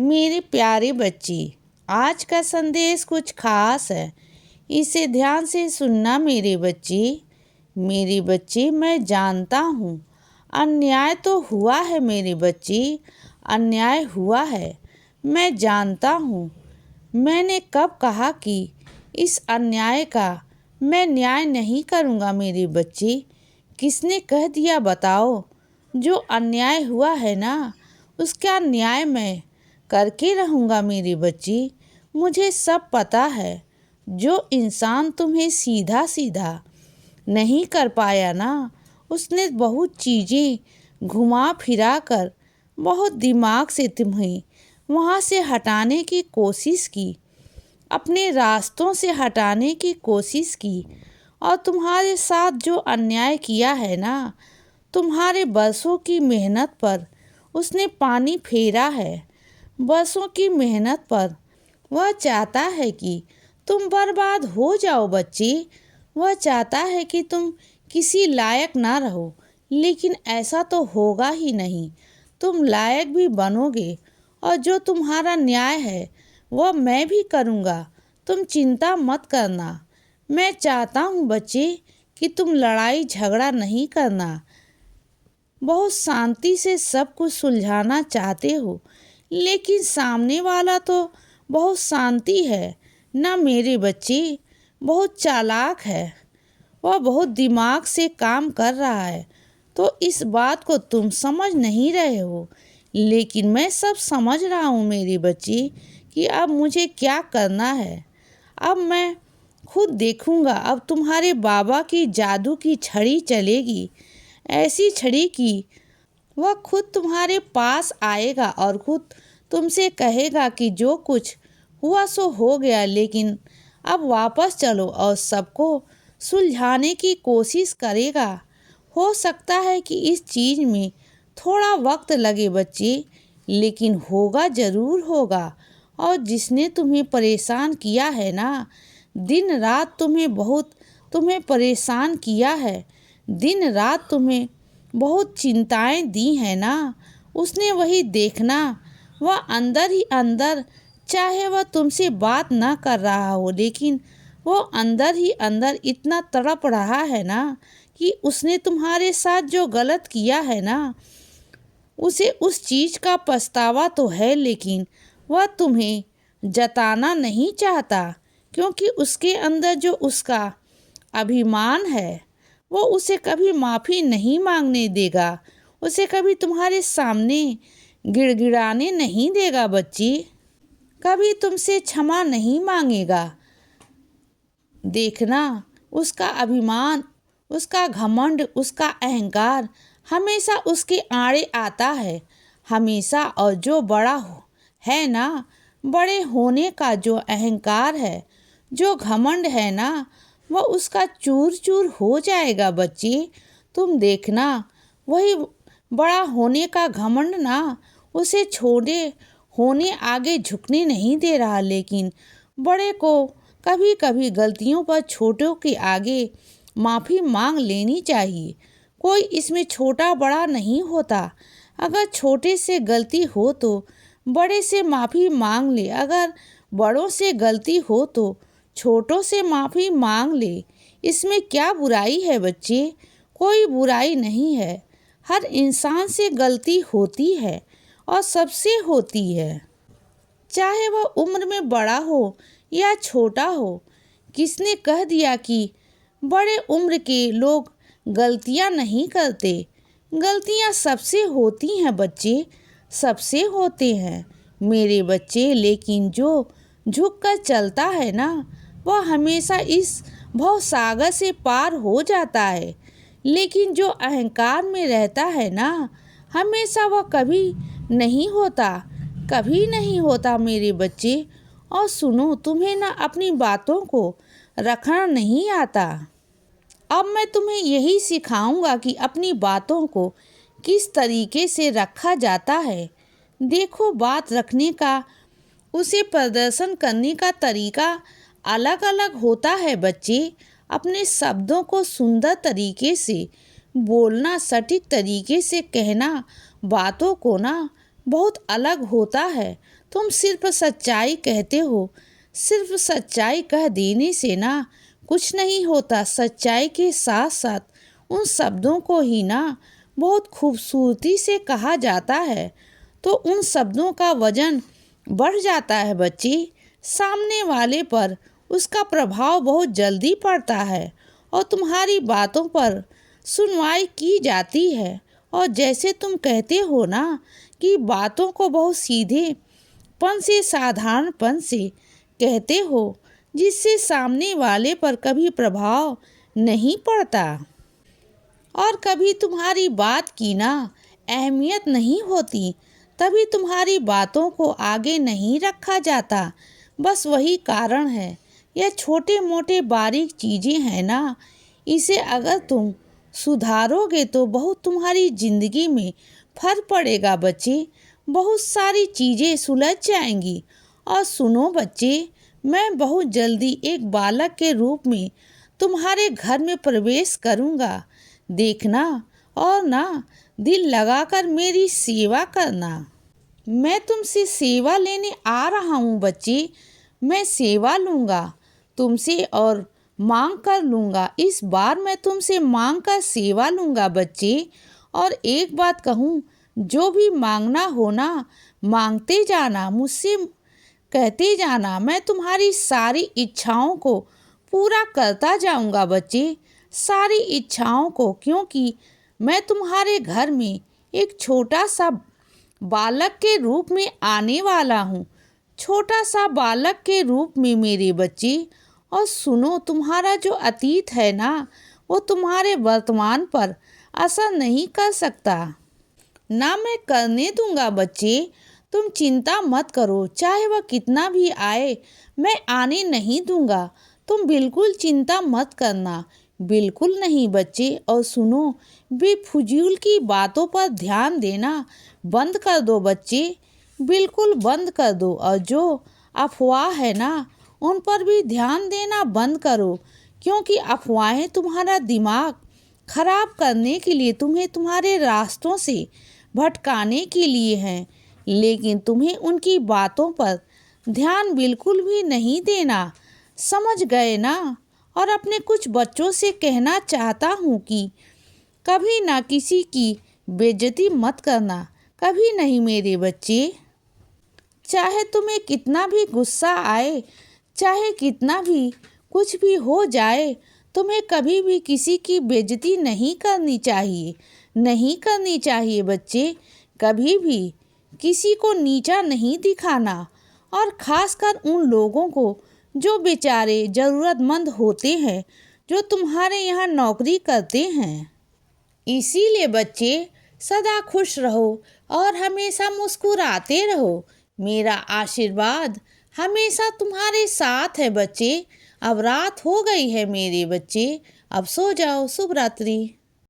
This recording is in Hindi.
मेरे प्यारे बच्चे, आज का संदेश कुछ खास है। इसे ध्यान से सुनना मेरे बच्चे। मेरे बच्चे, मैं जानता हूँ अन्याय तो हुआ है मेरे बच्चे, अन्याय हुआ है। मैं जानता हूँ। मैंने कब कहा कि इस अन्याय का मैं न्याय नहीं करूँगा मेरे बच्चे? किसने कह दिया बताओ? जो अन्याय हुआ है ना, उसका न्याय मैं करके रहूँगा मेरे बच्चे। मुझे सब पता है। जो इंसान तुम्हें सीधा सीधा नहीं कर पाया ना, उसने बहुत चीज़ें घुमा फिरा कर बहुत दिमाग से तुम्हें वहाँ से हटाने की कोशिश की, अपने रास्तों से हटाने की कोशिश की। और तुम्हारे साथ जो अन्याय किया है ना, तुम्हारे बरसों की मेहनत पर उसने पानी फेरा है। बरसों की मेहनत पर वह चाहता है कि तुम बर्बाद हो जाओ बच्चे। वह चाहता है कि तुम किसी लायक ना रहो, लेकिन ऐसा तो होगा ही नहीं। तुम लायक भी बनोगे, और जो तुम्हारा न्याय है वह मैं भी करूँगा। तुम चिंता मत करना। मैं चाहता हूँ बच्चे कि तुम लड़ाई झगड़ा नहीं करना, बहुत शांति से सब कुछ सुलझाना चाहते हो। लेकिन सामने वाला तो बहुत शांति है ना मेरे बच्चे, बहुत चालाक है। वह बहुत दिमाग से काम कर रहा है। तो इस बात को तुम समझ नहीं रहे हो, लेकिन मैं सब समझ रहा हूँ मेरे बच्चे कि अब मुझे क्या करना है। अब मैं खुद देखूँगा। अब तुम्हारे बाबा की जादू की छड़ी चलेगी, ऐसी छड़ी की वह खुद तुम्हारे पास आएगा और खुद तुमसे कहेगा कि जो कुछ हुआ सो हो गया, लेकिन अब वापस चलो और सबको सुलझाने की कोशिश करेगा। हो सकता है कि इस चीज़ में थोड़ा वक्त लगे बच्चे, लेकिन होगा ज़रूर होगा। और जिसने तुम्हें परेशान किया है ना, दिन रात तुम्हें परेशान किया है, दिन रात तुम्हें बहुत चिंताएं दी हैं ना, उसने वही देखना। वह अंदर ही अंदर, चाहे वह तुमसे बात ना कर रहा हो, लेकिन वो अंदर ही अंदर इतना तड़प रहा है ना कि उसने तुम्हारे साथ जो गलत किया है ना, उसे उस चीज़ का पछतावा तो है, लेकिन वह तुम्हें जताना नहीं चाहता, क्योंकि उसके अंदर जो उसका अभिमान है वो उसे कभी माफ़ी नहीं मांगने देगा, उसे कभी तुम्हारे सामने गिड़गिड़ाने नहीं देगा बच्ची, कभी तुमसे क्षमा नहीं मांगेगा। देखना, उसका अभिमान, उसका घमंड, उसका अहंकार हमेशा उसके आड़े आता है, हमेशा। और जो है ना, बड़े होने का जो अहंकार है, जो घमंड है ना, वह उसका चूर चूर हो जाएगा बच्चे। तुम देखना, वही बड़ा होने का घमंड ना उसे छोटे होने आगे झुकने नहीं दे रहा, लेकिन बड़े को कभी कभी गलतियों पर छोटों के आगे माफ़ी मांग लेनी चाहिए। कोई इसमें छोटा बड़ा नहीं होता। अगर छोटे से गलती हो तो बड़े से माफ़ी मांग ले, अगर बड़ों से गलती हो तो छोटों से माफ़ी मांग ले। इसमें क्या बुराई है बच्चे? कोई बुराई नहीं है। हर इंसान से गलती होती है और सबसे होती है, चाहे वह उम्र में बड़ा हो या छोटा हो। किसने कह दिया कि बड़े उम्र के लोग गलतियां नहीं करते? गलतियां सबसे होती हैं बच्चे, सबसे होते हैं मेरे बच्चे। लेकिन जो झुक कर चलता है ना, वह हमेशा इस भवसागर से पार हो जाता है। लेकिन जो अहंकार में रहता है ना, हमेशा वह कभी नहीं होता, कभी नहीं होता मेरे बच्चे। और सुनो, तुम्हें ना अपनी बातों को रखना नहीं आता। अब मैं तुम्हें यही सिखाऊंगा कि अपनी बातों को किस तरीके से रखा जाता है। देखो, बात रखने का, उसे प्रदर्शन करने का तरीका अलग अलग होता है बच्चे। अपने शब्दों को सुंदर तरीके से बोलना, सटीक तरीके से कहना, बातों को ना बहुत अलग होता है। तुम सिर्फ सच्चाई कहते हो। सिर्फ सच्चाई कह देने से ना कुछ नहीं होता। सच्चाई के साथ साथ उन शब्दों को ही ना बहुत खूबसूरती से कहा जाता है तो उन शब्दों का वजन बढ़ जाता है बच्चे। सामने वाले पर उसका प्रभाव बहुत जल्दी पड़ता है और तुम्हारी बातों पर सुनवाई की जाती है। और जैसे तुम कहते हो ना कि बातों को बहुत सीधेपन से साधारणपन से कहते हो जिससे सामने वाले पर कभी प्रभाव नहीं पड़ता और कभी तुम्हारी बात की ना अहमियत नहीं होती, तभी तुम्हारी बातों को आगे नहीं रखा जाता। बस वही कारण है। यह छोटे मोटे बारीक चीज़ें हैं ना, इसे अगर तुम सुधारोगे तो बहुत तुम्हारी ज़िंदगी में फर्क पड़ेगा बच्चे। बहुत सारी चीज़ें सुलझ जाएंगी। और सुनो बच्चे, मैं बहुत जल्दी एक बालक के रूप में तुम्हारे घर में प्रवेश करूँगा। देखना और ना दिल लगाकर मेरी सेवा करना। मैं तुमसे सेवा लेने आ रहा हूँ बच्चे। मैं सेवा लूँगा तुमसे और मांग कर लूँगा। इस बार मैं तुमसे मांग कर सेवा लूँगा बच्चे। और एक बात कहूँ, जो भी मांगना हो ना मांगते जाना, मुझसे कहते जाना। मैं तुम्हारी सारी इच्छाओं को पूरा करता जाऊँगा बच्चे, सारी इच्छाओं को, क्योंकि मैं तुम्हारे घर में एक छोटा सा बालक के रूप में आने वाला हूँ। छोटा सा बालक के रूप में मेरे बच्चे। और सुनो, तुम्हारा जो अतीत है ना वो तुम्हारे वर्तमान पर असर नहीं कर सकता, ना मैं करने दूंगा बच्चे। तुम चिंता मत करो, चाहे वह कितना भी आए मैं आने नहीं दूंगा। तुम बिल्कुल चिंता मत करना, बिल्कुल नहीं बच्चे। और सुनो, बेफजूल की बातों पर ध्यान देना बंद कर दो बच्चे, बिल्कुल बंद कर दो। और जो अफवाह है ना उन पर भी ध्यान देना बंद करो, क्योंकि अफवाहें तुम्हारा दिमाग खराब करने के लिए, तुम्हें तुम्हारे रास्तों से भटकाने के लिए हैं। लेकिन तुम्हें उनकी बातों पर ध्यान बिल्कुल भी नहीं देना, समझ गए ना। और अपने कुछ बच्चों से कहना चाहता हूँ कि कभी ना किसी की बेइज्जती मत करना, कभी नहीं मेरे बच्चे। चाहे तुम्हें कितना भी गुस्सा आए, चाहे कितना भी कुछ भी हो जाए, तुम्हें कभी भी किसी की बेइज्जती नहीं करनी चाहिए, नहीं करनी चाहिए बच्चे। कभी भी किसी को नीचा नहीं दिखाना, और ख़ासकर उन लोगों को जो बेचारे ज़रूरतमंद होते हैं, जो तुम्हारे यहाँ नौकरी करते हैं। इसीलिए बच्चे, सदा खुश रहो और हमेशा मुस्कुराते रहो। मेरा आशीर्वाद हमेशा तुम्हारे साथ है बच्चे। अब रात हो गई है मेरे बच्चे, अब सो जाओ। शुभ रात्रि।